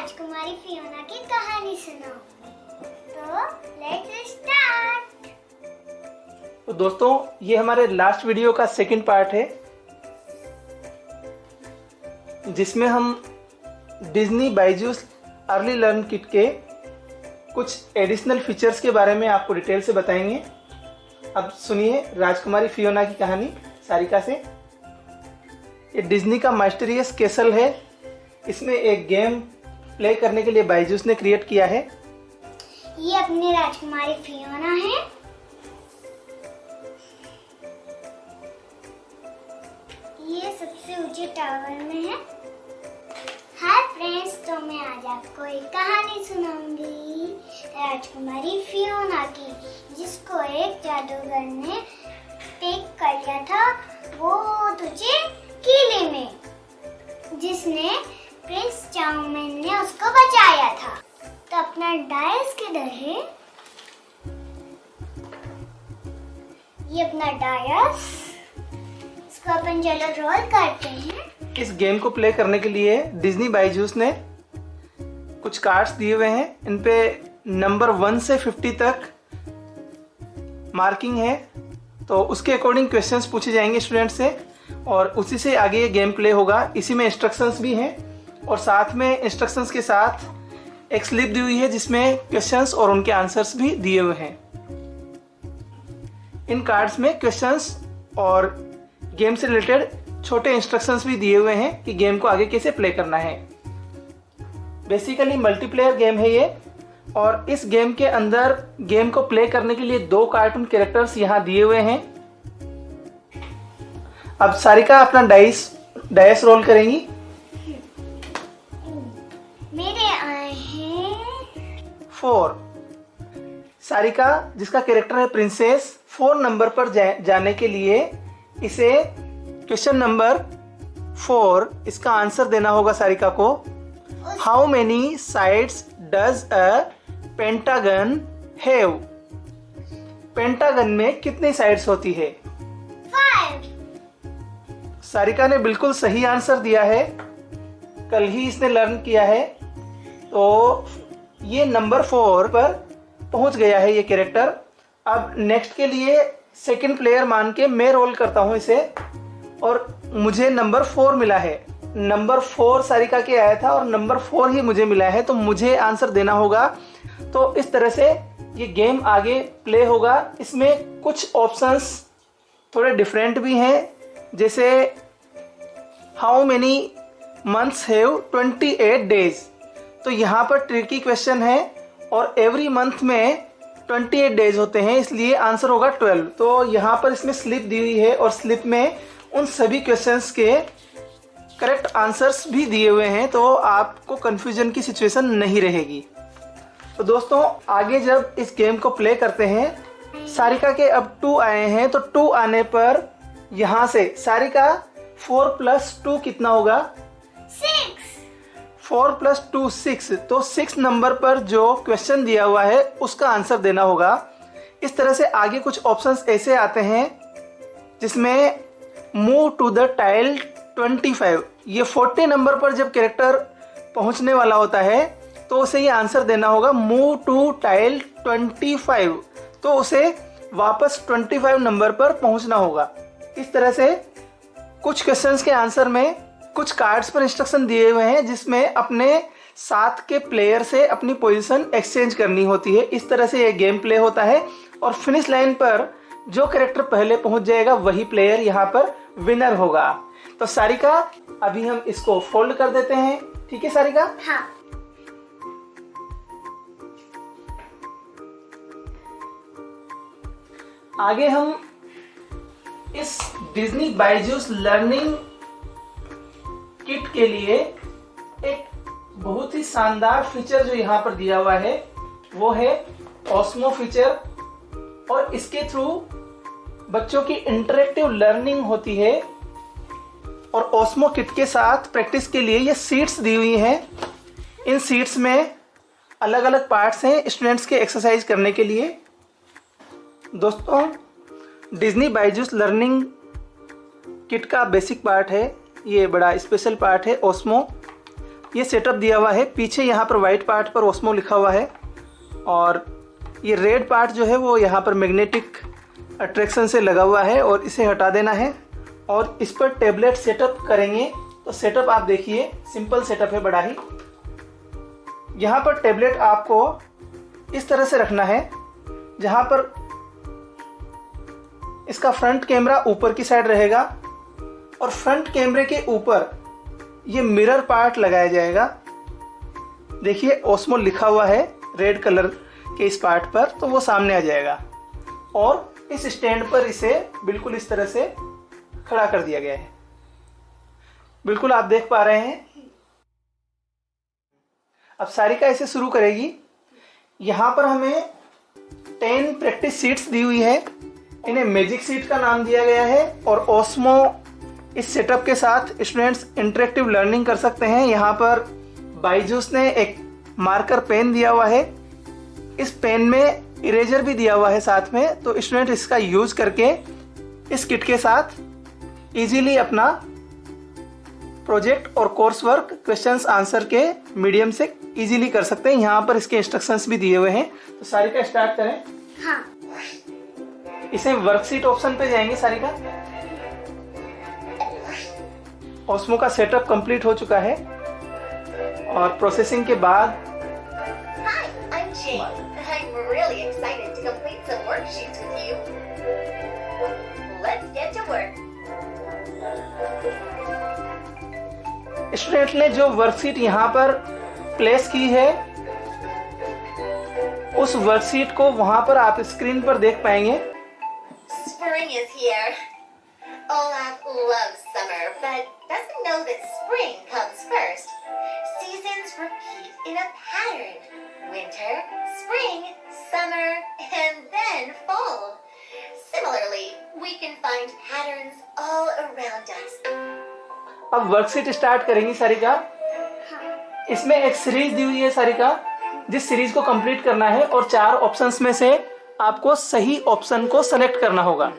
राजकुमारी Fiona की कहानी सुनाऊंगी। तो लेट्स स्टार्ट। तो दोस्तों, ये हमारे लास्ट वीडियो का सेकंड पार्ट है, जिसमें हम Disney Byju's early learn kit के कुछ एडिशनल फीचर्स के बारे में आपको डिटेल से बताएंगे। अब सुनिए राजकुमारी फियोना की कहानी सारिका से। ये डिज्नी का माइस्टीरियस कैसल है। इसमें एक गेम प्ले करने के लिए बायजूस ने क्रिएट किया है। ये अपनी राजकुमारी फियोना है। ये सबसे ऊंचे टावर में है। हाय फ्रेंड्स, तो मैं आज आपको एक कहानी सुनाऊंगी राजकुमारी फियोना की, जिसको एक जादूगर ने टेक कर लिया था वो तुझे किले में, जिसने प्रिंस चाउमेन ने उसको बचाया था। तो अपना डायस किधर है? ये अपना डायस, इसको अपन चलो रोल करते हैं। इस गेम को प्ले करने के लिए डिज्नी बायजूस ने कुछ कार्ड्स दिए हुए हैं। इन पे नंबर 1 से 50 तक मार्किंग है। तो उसके अकॉर्डिंग क्वेश्चंस पूछे जाएंगे स्टूडेंट से, और उसी से आगे ये गेम प्ले होगा। इसी में इंस्ट्रक्शंस भी हैं, और साथ में इंस्ट्रक्शंस के साथ एक स्लिप दी हुई है जिसमें क्वेश्चंस और उनके आंसर्स भी दिए हुए हैं। इन कार्ड्स में क्वेश्चंस और गेम से रिलेटेड छोटे इंस्ट्रक्शंस भी दिए हुए हैं कि गेम को आगे कैसे प्ले करना है। बेसिकली मल्टीप्लेयर गेम है ये, और इस गेम के अंदर गेम को प्ले करने के लिए 2 कार्टून कैरेक्टर्स यहाँ दिए हुए हैं। अब सारिका अपना डाइस रोल करेंगी। मेरे आए हैं 4। सारिका, जिसका कैरेक्टर है प्रिंसेस, 4 नंबर पर जाने के लिए इसे क्वेश्चन नंबर 4 इसका आंसर देना होगा सारिका को। How many sides does a pentagon have? Pentagon में कितनी साइड्स होती है? 5। सारिका ने बिल्कुल सही आंसर दिया है। कल ही इसने लर्न किया है, तो ये नंबर 4 पर पहुंच गया है ये कैरेक्टर। अब नेक्स्ट के लिए सेकंड प्लेयर मान के मैं रोल करता हूं इसे, और मुझे नंबर 4 मिला है। नंबर 4 सारिका के आया था और नंबर 4 ही मुझे मिला है, तो मुझे आंसर देना होगा। तो इस तरह से ये गेम आगे प्ले होगा। इसमें कुछ ऑप्शंस थोड़े डिफरेंट भी हैं, जैसे how many months have 28 days. तो यहाँ पर ट्रिकी क्वेश्चन है, और एवरी मंथ में 28 डेज होते हैं, इसलिए आंसर होगा 12। तो यहाँ पर इसमें स्लिप दी हुई है, और स्लिप में उन सभी क्वेश्चंस के करेक्ट आंसर्स भी दिए हुए हैं, तो आपको कंफ्यूजन की सिचुएशन नहीं रहेगी। तो दोस्तों, आगे जब इस गेम को प्ले करते हैं, सारिका के अब 2 आए हैं, तो 2 आने पर यहाँ से सारिका 4 + 2 कितना होगा? 6। 4 + 2 6। तो 6 नंबर पर जो क्वेश्चन दिया हुआ है उसका आंसर देना होगा। इस तरह से आगे कुछ ऑप्शंस ऐसे आते हैं जिसमें मूव टू द टाइल 25। ये 40 नंबर पर जब कैरेक्टर पहुंचने वाला होता है तो उसे ये आंसर देना होगा मूव टू टाइल 25। तो उसे वापस 25 नंबर पर पहुंचना होगा। इस तरह से कुछ क्वेश्चंस के आंसर में कुछ कार्ड्स पर इंस्ट्रक्शन दिए हुए हैं, जिसमें अपने साथ के प्लेयर से अपनी पोजीशन एक्सचेंज करनी होती है। इस तरह से ये गेम प्ले होता है, और फिनिश लाइन पर जो कैरेक्टर पहले पहुंच जाएगा वही प्लेयर यहाँ पर विनर होगा। तो सारिका, अभी हम इसको फोल्ड कर देते हैं। ठीक है सारिका? हाँ। आगे हम इस डिज्नी बायजूस लर्निंग किट के लिए एक बहुत ही शानदार फीचर जो यहाँ पर दिया हुआ है वो है ऑस्मो फीचर, और इसके थ्रू बच्चों की इंटरेक्टिव लर्निंग होती है। और ऑस्मो किट के साथ प्रैक्टिस के लिए ये सीट्स दी हुई हैं। इन सीट्स में अलग अलग पार्ट्स हैं स्टूडेंट्स के एक्सरसाइज करने के लिए। दोस्तों, डिज्नी बायजूस लर्निंग किट का बेसिक पार्ट है, ये बड़ा स्पेशल पार्ट है ऑस्मो। ये सेटअप दिया हुआ है। पीछे यहाँ पर वाइट पार्ट पर ओस्मो लिखा हुआ है और ये रेड पार्ट जो है वो यहाँ पर मैग्नेटिक अट्रैक्शन से लगा हुआ है और इसे हटा देना है और इस पर टेबलेट सेटअप करेंगे। तो सेटअप आप देखिए, सिंपल सेटअप है बड़ा ही। यहाँ पर टेबलेट आपको इस तरह से रखना है, जहाँ पर इसका फ्रंट कैमरा ऊपर की साइड रहेगा और फ्रंट कैमरे के ऊपर ये मिरर पार्ट लगाया जाएगा। देखिए ओस्मो लिखा हुआ है रेड कलर के इस पार्ट पर, तो वो सामने आ जाएगा और इस स्टैंड पर इसे बिल्कुल इस तरह से खड़ा कर दिया गया है। बिल्कुल आप देख पा रहे हैं। अब सारिका इसे शुरू करेगी। यहाँ पर हमें 10 प्रैक्टिस सीट्स दी हुई है, इन्हें मैजिक सीट का नाम दिया गया है और ओस्मो इस सेटअप के साथ स्टूडेंट्स इंटरेक्टिव लर्निंग कर सकते हैं। यहाँ पर बायजूस ने एक मार्कर पेन दिया हुआ है, इस पेन में इरेजर भी दिया हुआ है साथ में, तो स्टूडेंट इसका यूज करके इस किट के साथ इजीली अपना प्रोजेक्ट और कोर्स वर्क क्वेश्चंस आंसर के मीडियम से इजीली कर सकते हैं। यहाँ पर इसके इंस्ट्रक्शंस भी दिए हुए हैं। तो सारिका स्टार्ट करें। हाँ। इसे वर्कशीट ऑप्शन पे जाएंगे सारिका। ओस्मो का सेटअप कंप्लीट हो चुका है और प्रोसेसिंग के बाद Hi, I'm Jane. I'm really excited to complete some worksheets with you. Let's get to work. Student ने जो वर्कशीट यहाँ पर प्लेस की है उस वर्कशीट को वहां पर आप स्क्रीन पर देख पाएंगे। Spring is here. Olaf loves summer, but doesn't know that spring comes first. Seasons repeat in a pattern. Winter, spring, summer, and then fall. Similarly, we can find patterns all around us. अब worksheet start करेंगी सारिका। इसमें एक series दी हुई है सारिका, जिस series को complete करना है और 4 ऑप्शंस में से आपको सही ऑप्शन को सेलेक्ट करना होगा।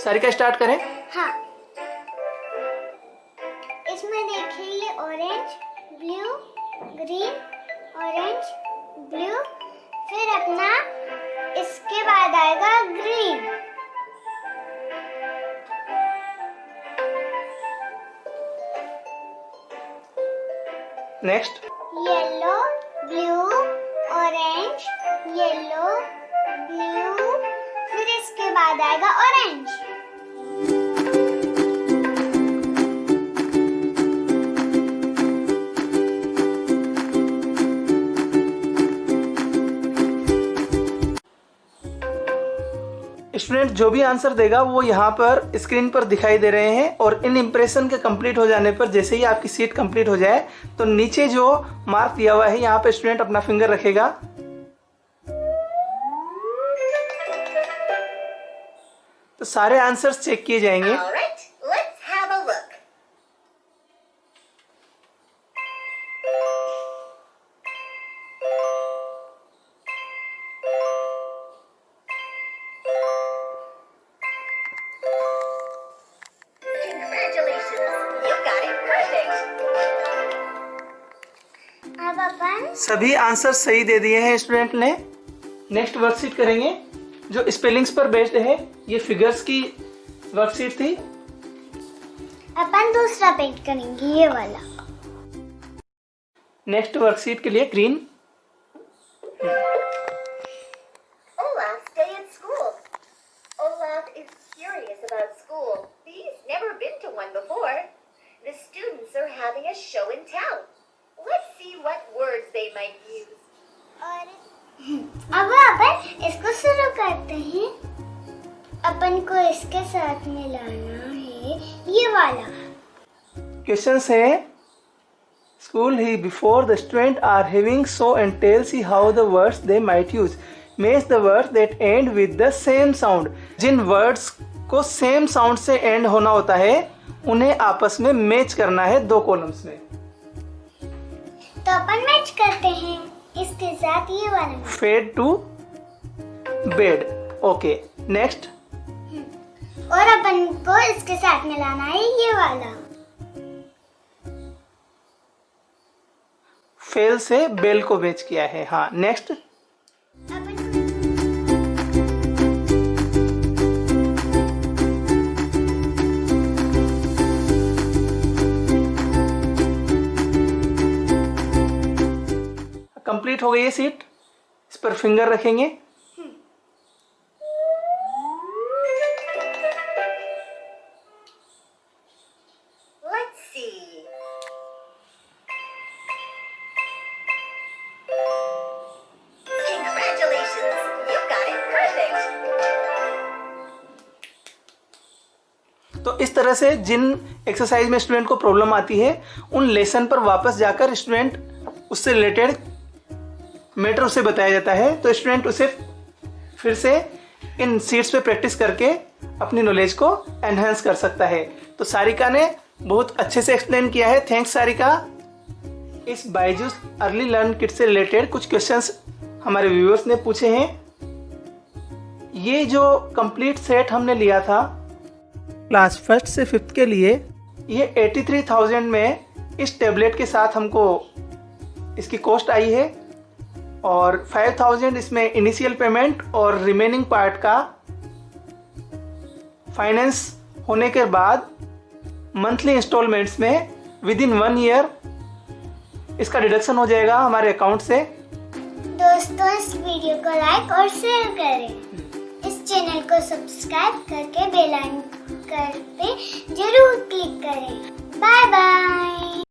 सारिका स्टार्ट करें। हाँ। इसमें देखिए ये orange, blue, green, orange, blue, फिर अपना इसके बाद आएगा green. Next yellow, blue, orange, yellow, blue, फिर इसके बाद आएगा ऑरेंज। स्टूडेंट जो भी आंसर देगा वो यहाँ पर स्क्रीन पर दिखाई दे रहे हैं और इन इंप्रेशन के कंप्लीट हो जाने पर, जैसे ही आपकी सीट कंप्लीट हो जाए तो नीचे जो मार्क दिया हुआ है यहाँ पे स्टूडेंट अपना फिंगर रखेगा। तो सारे आंसर्स चेक किए जाएंगे। All right, let's have a look. Congratulations, you got it perfect. अब अपन सभी आंसर सही दे दिए हैं स्टूडेंट ने। नेक्स्ट वर्कशीट करेंगे जो स्पेलिंग्स पर बेस्ड है। ये फिगर्स की वर्कशीट थी। अपन दूसरा पेंट करेंगे, ये वाला। नेक्स्ट वर्कशीट के लिए green. Olaf's day at school. Olaf is curious about school. He's never been to one before. The students are having a show in town. Let's see what words they might use. और अब अपन इसको शुरू करते हैं। अपन को इसके साथ मिलाना है ये वाला। Questions है school he before the student are having show and tells he how the words they might use. Match the words that end with the same sound. Jin words को same sound से end होना होता है उन्हें आपस में match करना है 2 कॉलम्स में। तो अपन मैच करते हैं इसके साथ ये वाला। Fade to bed. Okay. Next. और अपन को इसके साथ मिलाना है ये वाला। फेल से बेल को मैच किया है। हाँ, नेक्स्ट। कंप्लीट हो गई है सीट। इस पर फिंगर रखेंगे। Let's see. Congratulations, you got it perfect. तो इस तरह से जिन एक्सरसाइज में स्टूडेंट को प्रॉब्लम आती है उन लेसन पर वापस जाकर स्टूडेंट उससे रिलेटेड मैटर उसे बताया जाता है, तो स्टूडेंट उसे फिर से इन सीट्स पे प्रैक्टिस करके अपनी नॉलेज को एनहेंस कर सकता है। तो सारिका ने बहुत अच्छे से एक्सप्लेन किया है। थैंक्स सारिका। इस बायजूस अर्ली लर्न किट से रिलेटेड कुछ क्वेश्चंस हमारे व्यूअर्स ने पूछे हैं। ये जो कंप्लीट सेट हमने लिया था क्लास 1st से 5th के लिए, ये 83,000 में इस टैबलेट के साथ हमको इसकी कॉस्ट आई है और 5,000 इसमें इनिशियल पेमेंट और रिमेनिंग पार्ट का फाइनेंस होने के बाद मंथली इंस्टॉलमेंट्स में विद इन 1 ईयर इसका डिडक्शन हो जाएगा हमारे अकाउंट से। दोस्तों, इस वीडियो को लाइक और शेयर करें। इस चैनल को सब्सक्राइब करके बेल आइकन पे जरूर क्लिक करें। Bye bye.